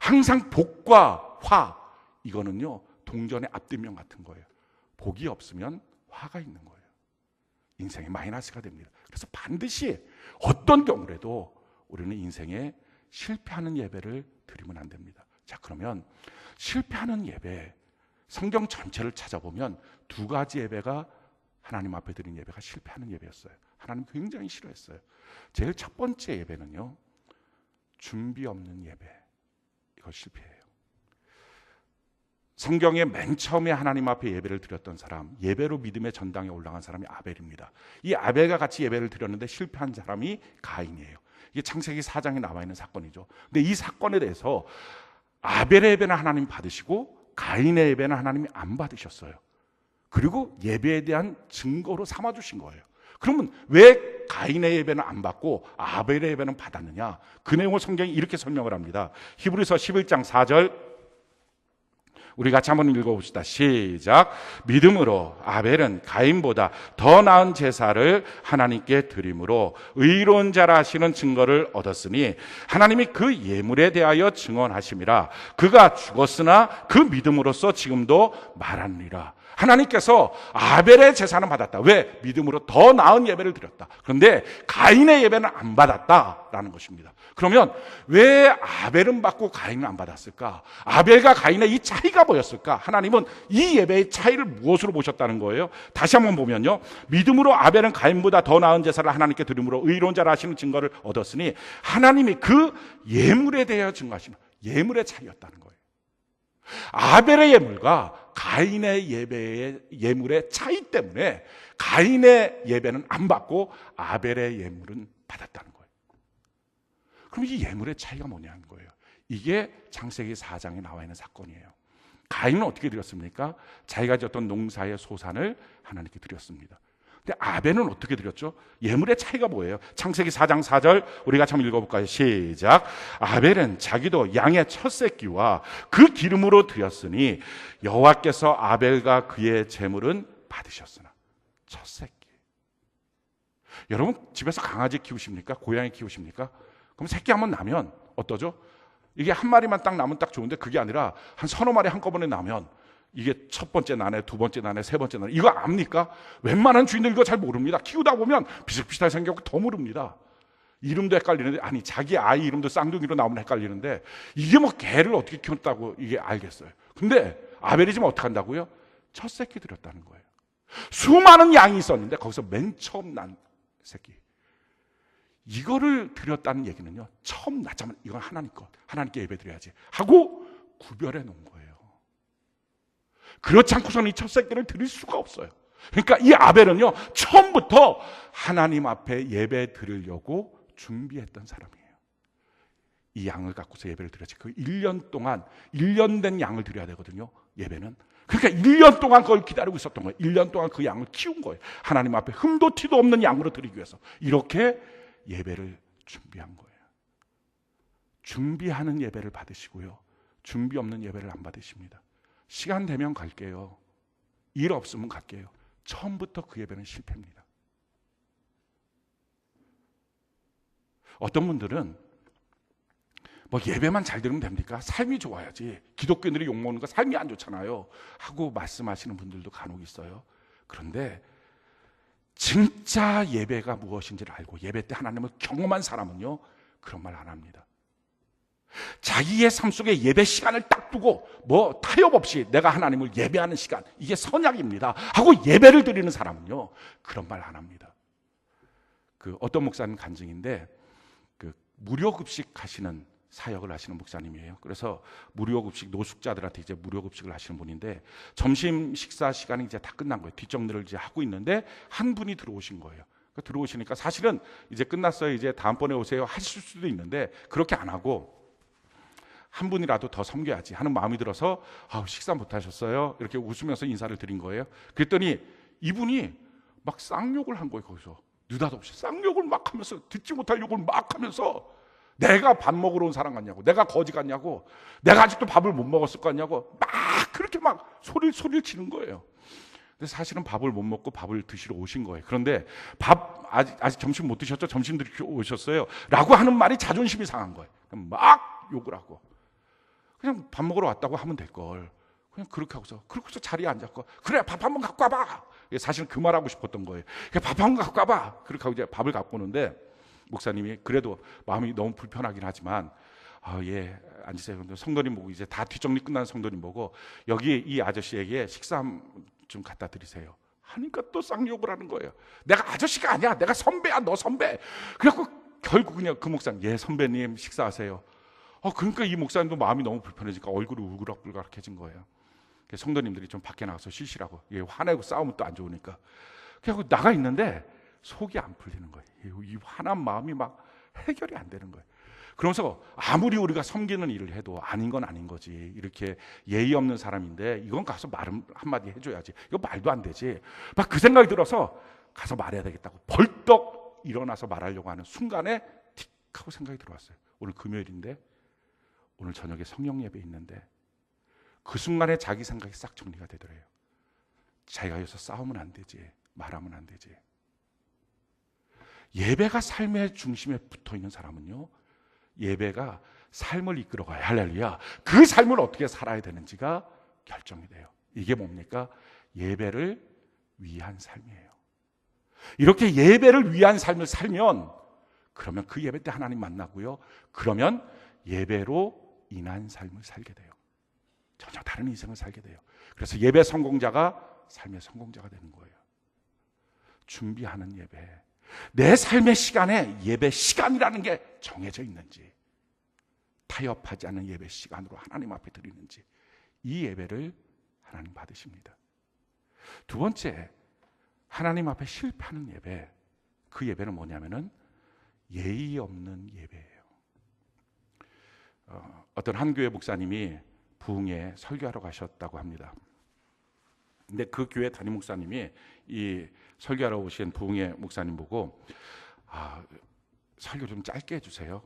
항상 복과 화, 이거는요 동전의 앞뒷면 같은 거예요. 복이 없으면 화가 있는 거예요. 인생에 마이너스가 됩니다. 그래서 반드시 어떤 경우라도 우리는 인생에 실패하는 예배를 드리면 안 됩니다. 자, 그러면 실패하는 예배, 성경 전체를 찾아보면 두 가지 예배가 하나님 앞에 드린 예배가 실패하는 예배였어요. 하나님 굉장히 싫어했어요. 제일 첫 번째 예배는요, 준비 없는 예배. 이거 실패예요. 성경에 맨 처음에 하나님 앞에 예배를 드렸던 사람, 예배로 믿음의 전당에 올라간 사람이 아벨입니다. 이 아벨과 같이 예배를 드렸는데 실패한 사람이 가인이에요. 이게 창세기 4장에 나와 있는 사건이죠. 근데 이 사건에 대해서 아벨의 예배는 하나님 받으시고 가인의 예배는 하나님이 안 받으셨어요. 그리고 예배에 대한 증거로 삼아주신 거예요. 그러면 왜 가인의 예배는 안 받고 아벨의 예배는 받았느냐? 그 내용을 성경이 이렇게 설명을 합니다. 히브리서 11장 4절 우리 같이 한번 읽어봅시다. 시작. 믿음으로 아벨은 가인보다 더 나은 제사를 하나님께 드림으로 의로운 자라 하시는 증거를 얻었으니 하나님이 그 예물에 대하여 증언하심이라. 그가 죽었으나 그 믿음으로써 지금도 말하느니라. 하나님께서 아벨의 제사는 받았다. 왜? 믿음으로 더 나은 예배를 드렸다. 그런데 가인의 예배는 안 받았다라는 것입니다. 그러면 왜 아벨은 받고 가인은 안 받았을까? 아벨과 가인의 이 차이가 뭐였을까? 하나님은 이 예배의 차이를 무엇으로 보셨다는 거예요? 다시 한번 보면요, 믿음으로 아벨은 가인보다 더 나은 제사를 하나님께 드림으로 의로운 자라 하시는 증거를 얻었으니 하나님이 그 예물에 대하여 증거하시는 예물의 차이였다는 거예요. 아벨의 예물과 가인의 예물의 차이 때문에 가인의 예배는 안 받고 아벨의 예물은 받았다는 거예요. 그럼 이 예물의 차이가 뭐냐는 거예요. 이게 창세기 4장에 나와 있는 사건이에요. 가인은 어떻게 드렸습니까? 자기가 지었던 농사의 소산을 하나님께 드렸습니다. 근데 아벨은 어떻게 드렸죠? 예물의 차이가 뭐예요? 창세기 4장 4절 우리가 한번 읽어볼까요? 시작. 아벨은 자기도 양의 첫 새끼와 그 기름으로 드렸으니 여호와께서 아벨과 그의 제물은 받으셨으나. 첫 새끼. 여러분 집에서 강아지 키우십니까? 고양이 키우십니까? 그럼 새끼 한번 나면 어떠죠? 이게 한 마리만 딱 나면 딱 좋은데 그게 아니라 한 서너 마리 한꺼번에 나면 이게 첫 번째 난해, 두 번째 난해, 세 번째 난해, 이거 압니까? 웬만한 주인들 이거 잘 모릅니다. 키우다 보면 비슷비슷하게 생겨서 더 모릅니다. 이름도 헷갈리는데, 아니 자기 아이 이름도 쌍둥이로 나오면 헷갈리는데 이게 뭐 개를 어떻게 키웠다고 이게 알겠어요. 근데 아벨이 지금 어떻게 한다고요? 첫 새끼 드렸다는 거예요. 수많은 양이 있었는데 거기서 맨 처음 난 새끼, 이거를 드렸다는 얘기는요, 처음 낳자마자 이건 하나님 것, 하나님께 예배 드려야지 하고 구별해 놓은 거예요. 그렇지 않고서는 이 첫 새끼를 드릴 수가 없어요. 그러니까 이 아벨은요, 처음부터 하나님 앞에 예배 드리려고 준비했던 사람이에요. 이 양을 갖고서 예배를 드렸지. 그 1년 동안 1년 된 양을 드려야 되거든요, 예배는. 그러니까 1년 동안 그걸 기다리고 있었던 거예요. 1년 동안 그 양을 키운 거예요. 하나님 앞에 흠도 티도 없는 양으로 드리기 위해서 이렇게 예배를 준비한 거예요. 준비하는 예배를 받으시고요, 준비 없는 예배를 안 받으십니다. 시간 되면 갈게요. 일 없으면 갈게요. 처음부터 그 예배는 실패입니다. 어떤 분들은 뭐 예배만 잘 들으면 됩니까? 삶이 좋아야지. 기독교인들이 욕먹는 거 삶이 안 좋잖아요 하고 말씀하시는 분들도 간혹 있어요. 그런데 진짜 예배가 무엇인지를 알고 예배 때 하나님을 경험한 사람은요, 그런 말 안 합니다. 자기의 삶 속에 예배 시간을 딱 두고 뭐 타협 없이 내가 하나님을 예배하는 시간, 이게 선약입니다 하고 예배를 드리는 사람은요, 그런 말 안 합니다. 그 어떤 목사님 간증인데, 그 무료급식 하시는 사역을 하시는 목사님이에요. 그래서 무료급식, 노숙자들한테 이제 무료급식을 하시는 분인데, 점심 식사 시간이 이제 다 끝난 거예요. 뒷정리를 이제 하고 있는데 한 분이 들어오신 거예요. 들어오시니까 사실은 이제 끝났어요, 이제 다음번에 오세요 하실 수도 있는데 그렇게 안 하고 한 분이라도 더 섬겨야지 하는 마음이 들어서 식사 못 하셨어요? 이렇게 웃으면서 인사를 드린 거예요. 그랬더니 이분이 막 쌍욕을 한 거예요. 거기서 느닷없이 쌍욕을 막 하면서, 듣지 못할 욕을 막 하면서, 내가 밥 먹으러 온 사람 같냐고, 내가 거지 같냐고, 내가 아직도 밥을 못 먹었을 거 같냐고 막 그렇게 막 소리를 치는 거예요. 근데 사실은 밥을 못 먹고 밥을 드시러 오신 거예요. 그런데 아직 점심 못 드셨죠? 점심 드시러 오셨어요? 라고 하는 말이 자존심이 상한 거예요. 막 욕을 하고, 그냥 밥 먹으러 왔다고 하면 될걸, 그냥 그렇게 하고서 자리에 앉았고, 그래 밥 한 번 갖고 와봐. 사실은 그 말하고 싶었던 거예요. 밥 한 번 갖고 와봐. 그렇게 하고 이제 밥을 갖고 오는데, 목사님이 그래도 마음이 너무 불편하긴 하지만 예, 앉으세요. 성도님 보고, 이제 다 뒷정리 끝난 성도님 보고, 여기 이 아저씨에게 식사 좀 갖다 드리세요 하니까 또 쌍욕을 하는 거예요. 내가 아저씨가 아니야, 내가 선배야, 너 선배. 그래갖고 결국 그냥 그 목사님, 예 선배님 식사하세요. 그러니까 이 목사님도 마음이 너무 불편해지니까 얼굴이 울그락불그락해진 거예요. 성도님들이 좀 밖에 나가서 쉬시라고, 화내고 싸우면 또 안 좋으니까. 그래서 나가 있는데 속이 안 풀리는 거예요. 이 화난 마음이 막 해결이 안 되는 거예요. 그러면서 아무리 우리가 섬기는 일을 해도 아닌 건 아닌 거지, 이렇게 예의 없는 사람인데 이건 가서 말 한마디 해줘야지, 이거 말도 안 되지, 막 그 생각이 들어서 가서 말해야 되겠다고 벌떡 일어나서 말하려고 하는 순간에 틱 하고 생각이 들어왔어요. 오늘 금요일인데, 오늘 저녁에 성령 예배 있는데, 그 순간에 자기 생각이 싹 정리가 되더래요. 자기가 여기서 싸우면 안 되지, 말하면 안 되지. 예배가 삶의 중심에 붙어있는 사람은요, 예배가 삶을 이끌어가야, 할렐루야, 그 삶을 어떻게 살아야 되는지가 결정이 돼요. 이게 뭡니까? 예배를 위한 삶이에요. 이렇게 예배를 위한 삶을 살면, 그러면 그 예배 때 하나님 만나고요, 그러면 예배로 인한 삶을 살게 돼요. 전혀 다른 인생을 살게 돼요. 그래서 예배 성공자가 삶의 성공자가 되는 거예요. 준비하는 예배, 내 삶의 시간에 예배 시간이라는 게 정해져 있는지, 타협하지 않는 예배 시간으로 하나님 앞에 드리는지, 이 예배를 하나님 받으십니다. 두 번째, 하나님 앞에 실패하는 예배, 그 예배는 뭐냐면은 예의 없는 예배예요. 어떤 한 교회 목사님이 부흥에 설교하러 가셨다고 합니다. 근데 그 교회 담임 목사님이 이 설교하러 오신 부흥의 목사님 보고, 설교 좀 짧게 해주세요.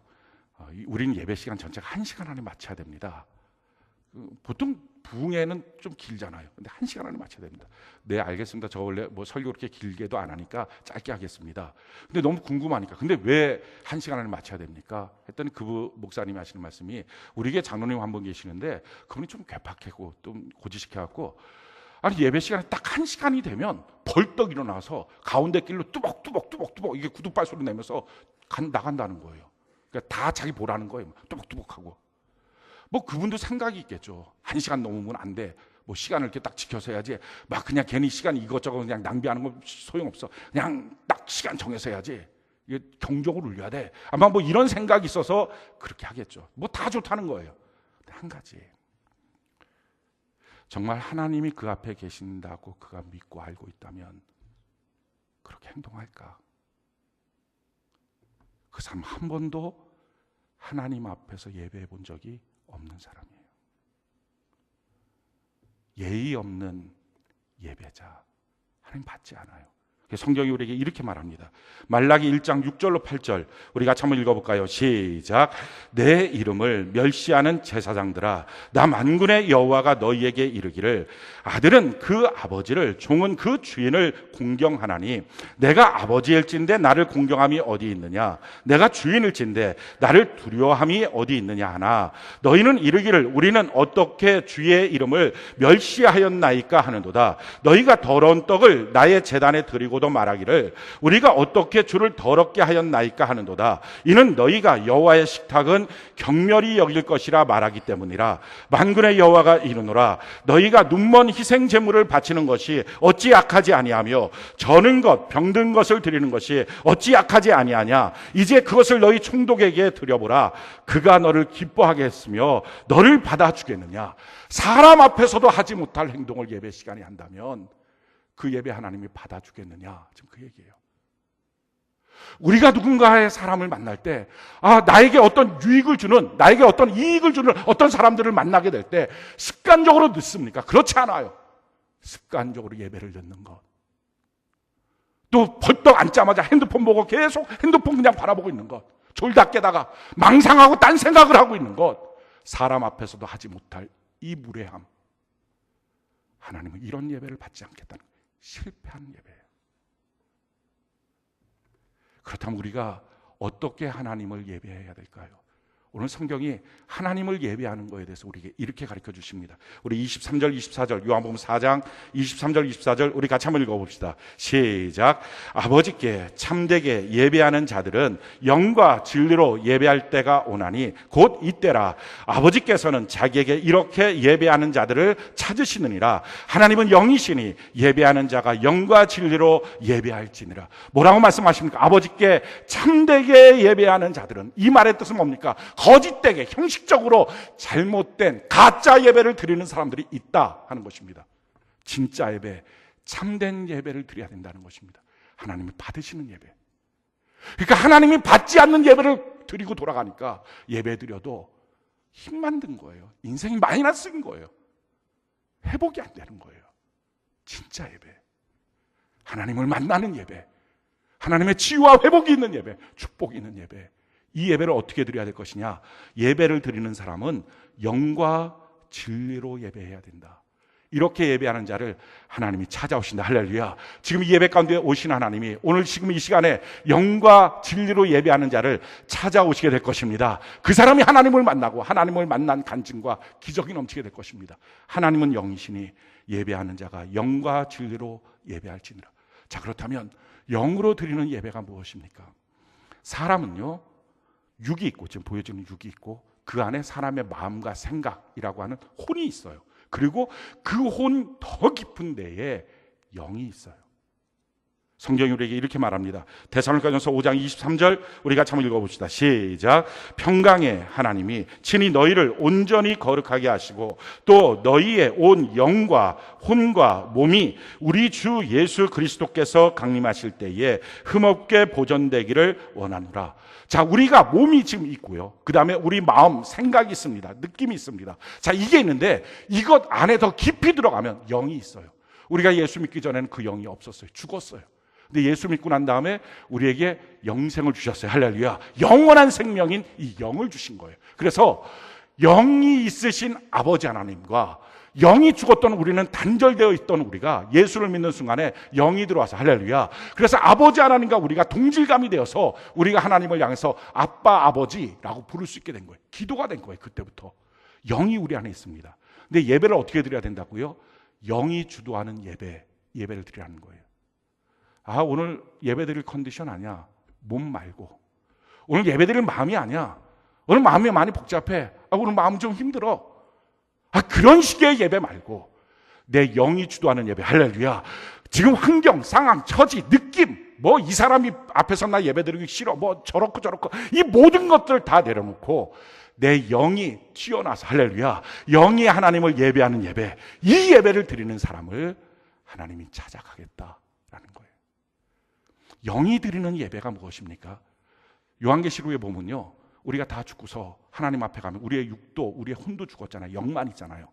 우리는 예배 시간 전체가 1시간 안에 마쳐야 됩니다. 보통 부흥회는 좀 길잖아요. 근데 1시간 안에 마쳐야 됩니다. 네, 알겠습니다. 저 원래 설교 그렇게 길게도 안 하니까 짧게 하겠습니다. 근데 너무 궁금하니까, 근데 왜 1시간 안에 마쳐야 됩니까? 했더니 그 목사님이 하시는 말씀이, 우리 교회 장로님 한 분 계시는데 그분이 좀 괴팍하고 좀 고지식해갖고, 아니 예배 시간에 딱 1시간이 되면 벌떡 일어나서 가운데 길로 뚜벅뚜벅 이게 구두발 소리 내면서 나간다는 거예요. 그러니까 다 자기 보라는 거예요. 뚜벅뚜벅하고. 그분도 생각이 있겠죠. 1시간 넘으면 안 돼. 시간을 이렇게 딱 지켜서 해야지. 막 그냥 괜히 시간 이것저것 그냥 낭비하는 건 소용없어. 그냥 딱 시간 정해서 해야지. 이게 경종을 울려야 돼. 아마 이런 생각이 있어서 그렇게 하겠죠. 다 좋다는 거예요. 근데 한 가지, 정말 하나님이 그 앞에 계신다고 그가 믿고 알고 있다면 그렇게 행동할까? 그 사람 한 번도 하나님 앞에서 예배해 본 적이 없는 사람이에요. 예의 없는 예배자, 하나님 받지 않아요. 성경이 우리에게 이렇게 말합니다. 말라기 1장 6절로 8절 우리 같이 한번 읽어볼까요? 시작. 내 이름을 멸시하는 제사장들아, 나 만군의 여호와가 너희에게 이르기를, 아들은 그 아버지를, 종은 그 주인을 공경하나니 내가 아버지일진데 나를 공경함이 어디 있느냐? 내가 주인일진데 나를 두려워함이 어디 있느냐 하나, 너희는 이르기를 우리는 어떻게 주의 이름을 멸시하였나이까 하는도다. 너희가 더러운 떡을 나의 제단에 드리고 도 말하기를 우리가 어떻게 주를 더럽게 하였나이까 하는도다. 이는 너희가 여호와의 식탁은 경멸히 여길 것이라 말하기 때문이라. 만군의 여호와가 이르노라, 너희가 눈먼 희생 제물을 바치는 것이 어찌 악하지 아니하며 저는 것 병든 것을 드리는 것이 어찌 악하지 아니하냐. 이제 그것을 너희 총독에게 드려보라. 그가 너를 기뻐하게 했으며 너를 받아주겠느냐. 사람 앞에서도 하지 못할 행동을 예배 시간에 한다면 그 예배 하나님이 받아주겠느냐, 지금 그 얘기예요. 우리가 누군가의 사람을 만날 때, 나에게 어떤 유익을 주는, 나에게 어떤 이익을 주는 어떤 사람들을 만나게 될 때 습관적으로 늦습니까? 그렇지 않아요. 습관적으로 예배를 듣는 것. 또 벌떡 앉자마자 핸드폰 보고 계속 핸드폰 그냥 바라보고 있는 것. 졸다 깨다가 망상하고 딴 생각을 하고 있는 것. 사람 앞에서도 하지 못할 이 무례함. 하나님은 이런 예배를 받지 않겠다는 거예요. 실패한 예배예요. 그렇다면 우리가 어떻게 하나님을 예배해야 될까요? 오늘 성경이 하나님을 예배하는 것에 대해서 우리에게 이렇게 가르쳐 주십니다. 우리 23절, 24절, 요한복음 4장 23절, 24절 우리 같이 한번 읽어봅시다. 시작. 아버지께 참되게 예배하는 자들은 영과 진리로 예배할 때가 오나니 곧 이때라. 아버지께서는 자기에게 이렇게 예배하는 자들을 찾으시느니라. 하나님은 영이시니 예배하는 자가 영과 진리로 예배할지니라. 뭐라고 말씀하십니까? 아버지께 참되게 예배하는 자들은, 이 말의 뜻은 뭡니까? 거짓되게 형식적으로 잘못된 가짜 예배를 드리는 사람들이 있다 하는 것입니다. 진짜 예배, 참된 예배를 드려야 된다는 것입니다. 하나님이 받으시는 예배. 그러니까 하나님이 받지 않는 예배를 드리고 돌아가니까 예배 드려도 힘만 든 거예요. 인생이 마이너스인 거예요. 회복이 안 되는 거예요. 진짜 예배, 하나님을 만나는 예배, 하나님의 치유와 회복이 있는 예배, 축복이 있는 예배. 이 예배를 어떻게 드려야 될 것이냐? 예배를 드리는 사람은 영과 진리로 예배해야 된다. 이렇게 예배하는 자를 하나님이 찾아오신다. 할렐루야. 지금 이 예배 가운데 오신 하나님이 오늘 지금 이 시간에 영과 진리로 예배하는 자를 찾아오시게 될 것입니다. 그 사람이 하나님을 만나고 하나님을 만난 간증과 기적이 넘치게 될 것입니다. 하나님은 영이시니 예배하는 자가 영과 진리로 예배할지니라. 자, 그렇다면 영으로 드리는 예배가 무엇입니까? 사람은요, 육이 있고, 지금 보여지는 육이 있고, 그 안에 사람의 마음과 생각이라고 하는 혼이 있어요. 그리고 그 혼 더 깊은 데에 영이 있어요. 성경이 우리에게 이렇게 말합니다. 데살로니가전서 5장 23절 우리 같이 한번 읽어봅시다. 시작. 평강의 하나님이 친히 너희를 온전히 거룩하게 하시고 또 너희의 온 영과 혼과 몸이 우리 주 예수 그리스도께서 강림하실 때에 흠없게 보존되기를 원하노라. 자, 우리가 몸이 지금 있고요. 그 다음에 우리 마음, 생각이 있습니다. 느낌이 있습니다. 자, 이게 있는데 이것 안에 더 깊이 들어가면 영이 있어요. 우리가 예수 믿기 전에는 그 영이 없었어요. 죽었어요. 근데 예수 믿고 난 다음에 우리에게 영생을 주셨어요. 할렐루야. 영원한 생명인 이 영을 주신 거예요. 그래서 영이 있으신 아버지 하나님과 영이 죽었던 우리는 단절되어 있던 우리가 예수를 믿는 순간에 영이 들어와서 할렐루야. 그래서 아버지 하나님과 우리가 동질감이 되어서 우리가 하나님을 향해서 아빠, 아버지라고 부를 수 있게 된 거예요. 기도가 된 거예요. 그때부터. 영이 우리 안에 있습니다. 근데 예배를 어떻게 드려야 된다고요? 영이 주도하는 예배를 드리라는 거예요. 오늘 예배 드릴 컨디션 아니야. 몸 말고. 오늘 예배 드릴 마음이 아니야. 오늘 마음이 많이 복잡해. 오늘 마음 좀 힘들어. 그런 식의 예배 말고 내 영이 주도하는 예배. 할렐루야. 지금 환경, 상황, 처지, 느낌, 이 사람이 앞에서 나 예배 드리기 싫어, 저렇고 이 모든 것들 다 내려놓고 내 영이 튀어나와서 할렐루야. 영이 하나님을 예배하는 예배, 이 예배를 드리는 사람을 하나님이 찾아가겠다라는 거예요. 영이 드리는 예배가 무엇입니까? 요한계시록에 보면요, 우리가 다 죽고서 하나님 앞에 가면 우리의 육도, 우리의 혼도 죽었잖아요. 영만 있잖아요.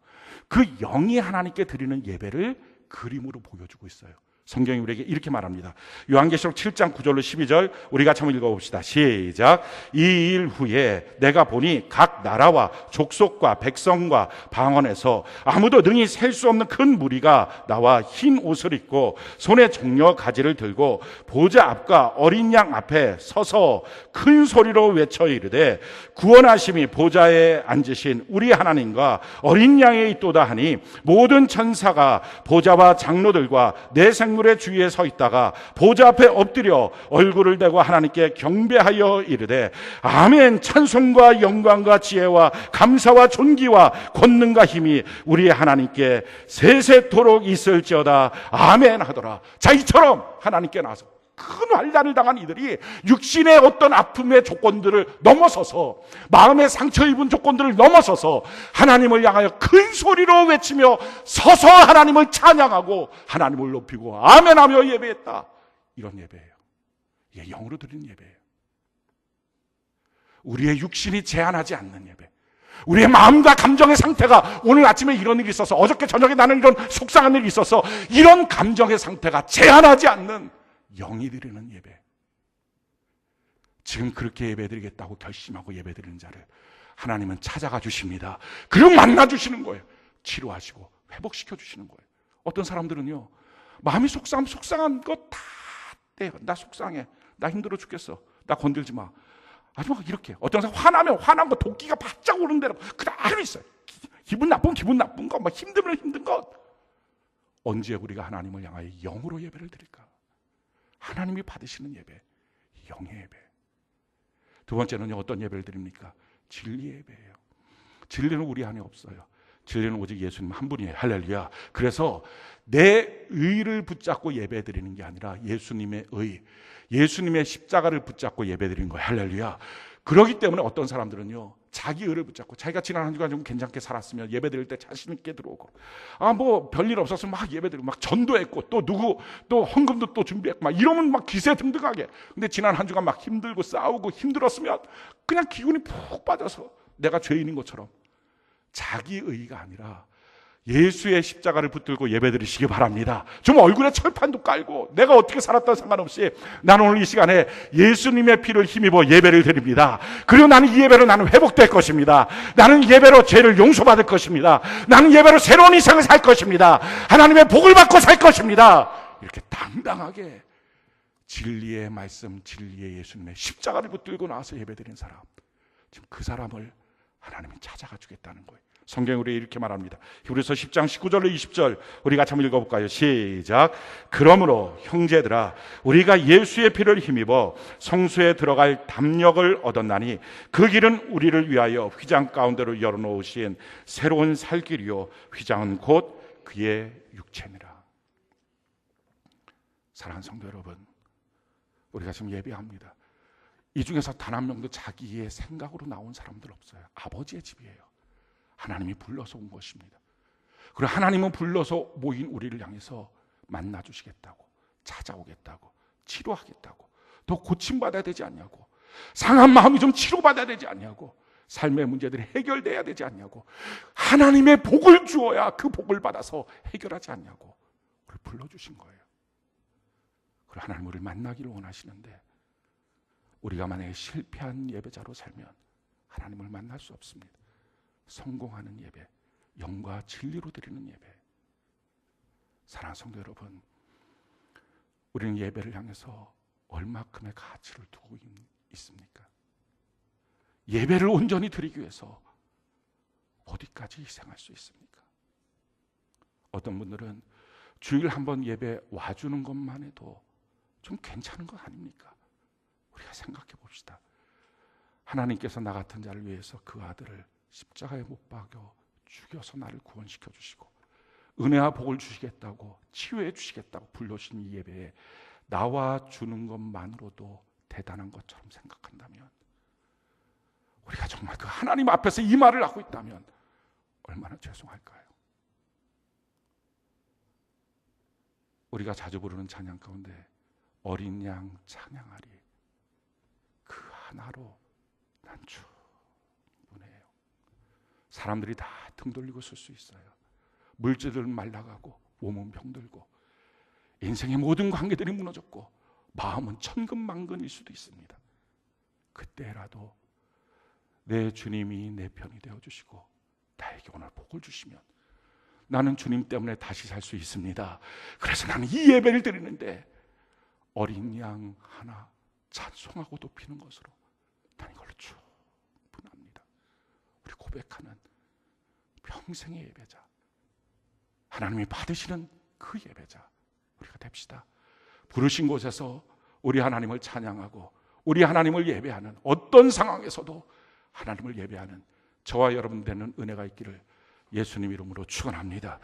그 영이 하나님께 드리는 예배를 그림으로 보여주고 있어요. 성경이 우리에게 이렇게 말합니다. 요한계시록 7장 9절로 12절 우리 같이 한번 읽어봅시다. 시작. 이 일 후에 내가 보니 각 나라와 족속과 백성과 방언에서 아무도 능히 셀 수 없는 큰 무리가 나와 흰 옷을 입고 손에 종려 가지를 들고 보좌 앞과 어린 양 앞에 서서 큰 소리로 외쳐 이르되 구원하심이 보좌에 앉으신 우리 하나님과 어린 양에 있도다 하니 모든 천사가 보좌와 장로들과 내 생물의 주위에 서 있다가 보좌 앞에 엎드려 얼굴을 대고 하나님께 경배하여 이르되 아멘. 찬송과 영광과 지혜와 감사와 존귀와 권능과 힘이 우리 하나님께 세세토록 있을지어다. 아멘 하더라. 자, 이처럼 하나님께 나서 큰 환난을 당한 이들이 육신의 어떤 아픔의 조건들을 넘어서서, 마음의 상처 입은 조건들을 넘어서서 하나님을 향하여 큰 소리로 외치며 서서 하나님을 찬양하고 하나님을 높이고 아멘하며 예배했다. 이런 예배예요. 이게 영으로 드리는 예배예요. 우리의 육신이 제한하지 않는 예배, 우리의 마음과 감정의 상태가 오늘 아침에 이런 일이 있어서, 어저께 저녁에 나는 이런 속상한 일이 있어서, 이런 감정의 상태가 제한하지 않는 영이 드리는 예배, 지금 그렇게 예배드리겠다고 결심하고 예배드리는 자를 하나님은 찾아가 주십니다. 그리고 만나 주시는 거예요. 치료하시고 회복시켜 주시는 거예요. 어떤 사람들은요, 마음이 속상한 거 다 떼요. 나 속상해, 나 힘들어 죽겠어, 나 건들지 마. 아주 막 이렇게, 어떤 사람 화나면 화난 거 도끼가 바짝 오른 대로 그대로 있어요. 기분 나쁜 거, 막 힘들면 힘든 것. 언제 우리가 하나님을 향하여 영으로 예배를 드릴까? 하나님이 받으시는 예배, 영의 예배. 두 번째는요, 어떤 예배를 드립니까? 진리의 예배예요. 진리는 우리 안에 없어요. 진리는 오직 예수님 한 분이에요. 할렐루야. 그래서 내 의를 붙잡고 예배 드리는 게 아니라 예수님의 의, 예수님의 십자가를 붙잡고 예배 드리는 거예요. 할렐루야. 그렇기 때문에 어떤 사람들은요, 자기 의를 붙잡고, 자기가 지난 한 주간 좀 괜찮게 살았으면 예배 드릴 때 자신 있게 들어오고, 뭐 별일 없었으면 막 예배 드리고, 막 전도했고, 또 헌금도 또 준비했고, 막 이러면 막 기세 등등하게. 근데 지난 한 주간 막 힘들고 싸우고 힘들었으면 그냥 기운이 푹 빠져서 내가 죄인인 것처럼, 자기 의가 아니라 예수의 십자가를 붙들고 예배드리시기 바랍니다. 좀 얼굴에 철판도 깔고, 내가 어떻게 살았던 상관없이 나는 오늘 이 시간에 예수님의 피를 힘입어 예배를 드립니다. 그리고 나는 이 예배로 나는 회복될 것입니다. 나는 예배로 죄를 용서받을 것입니다. 나는 예배로 새로운 인생을 살 것입니다. 하나님의 복을 받고 살 것입니다. 이렇게 당당하게 진리의 말씀, 진리의 예수님의 십자가를 붙들고 나와서 예배드린 사람, 지금 그 사람을 하나님이 찾아가 주겠다는 거예요. 성경이 우리에게 이렇게 말합니다. 히브리서 10장 19절로 20절 우리 같이 한번 읽어볼까요? 시작. 그러므로 형제들아, 우리가 예수의 피를 힘입어 성소에 들어갈 담력을 얻었나니 그 길은 우리를 위하여 휘장 가운데로 열어놓으신 새로운 살 길이요, 휘장은 곧 그의 육체니라. 사랑하는 성도 여러분, 우리가 지금 예배합니다. 이 중에서 단 한 명도 자기의 생각으로 나온 사람들 없어요. 아버지의 집이에요. 하나님이 불러서 온 것입니다. 그리고 하나님은 불러서 모인 우리를 향해서 만나주시겠다고, 찾아오겠다고, 치료하겠다고, 더 고침받아야 되지 않냐고, 상한 마음이 좀 치료받아야 되지 않냐고, 삶의 문제들이 해결돼야 되지 않냐고, 하나님의 복을 주어야 그 복을 받아서 해결하지 않냐고 우리를 불러주신 거예요. 그리고 하나님 우리를 만나기를 원하시는데, 우리가 만약에 실패한 예배자로 살면 하나님을 만날 수 없습니다. 성공하는 예배, 영과 진리로 드리는 예배. 사랑하는 성도 여러분, 우리는 예배를 향해서 얼마큼의 가치를 두고 있습니까? 예배를 온전히 드리기 위해서 어디까지 희생할 수 있습니까? 어떤 분들은 주일 한번 예배 와주는 것만 해도 좀 괜찮은 거 아닙니까? 우리가 생각해 봅시다. 하나님께서 나 같은 자를 위해서 그 아들을 십자가에 못 박여 죽여서 나를 구원시켜 주시고 은혜와 복을 주시겠다고, 치유해 주시겠다고 불러주신 이 예배에 나와 주는 것만으로도 대단한 것처럼 생각한다면, 우리가 정말 그 하나님 앞에서 이 말을 하고 있다면 얼마나 죄송할까요? 우리가 자주 부르는 찬양 가운데 어린 양 찬양하리, 그 하나로 난 충분해요. 사람들이 다 등 돌리고 설 수 있어요. 물질은 말라가고 몸은 병들고 인생의 모든 관계들이 무너졌고 마음은 천근만근일 수도 있습니다. 그때라도 내 주님이 내 편이 되어주시고 나에게 오늘 복을 주시면 나는 주님 때문에 다시 살 수 있습니다. 그래서 나는 이 예배를 드리는데 어린 양 하나 찬송하고 높이는 것으로 난 이걸로 충분합니다. 우리 고백하는 평생의 예배자, 하나님이 받으시는 그 예배자 우리가 됩시다. 부르신 곳에서 우리 하나님을 찬양하고 우리 하나님을 예배하는, 어떤 상황에서도 하나님을 예배하는 저와 여러분 되는 은혜가 있기를 예수님 이름으로 축원합니다.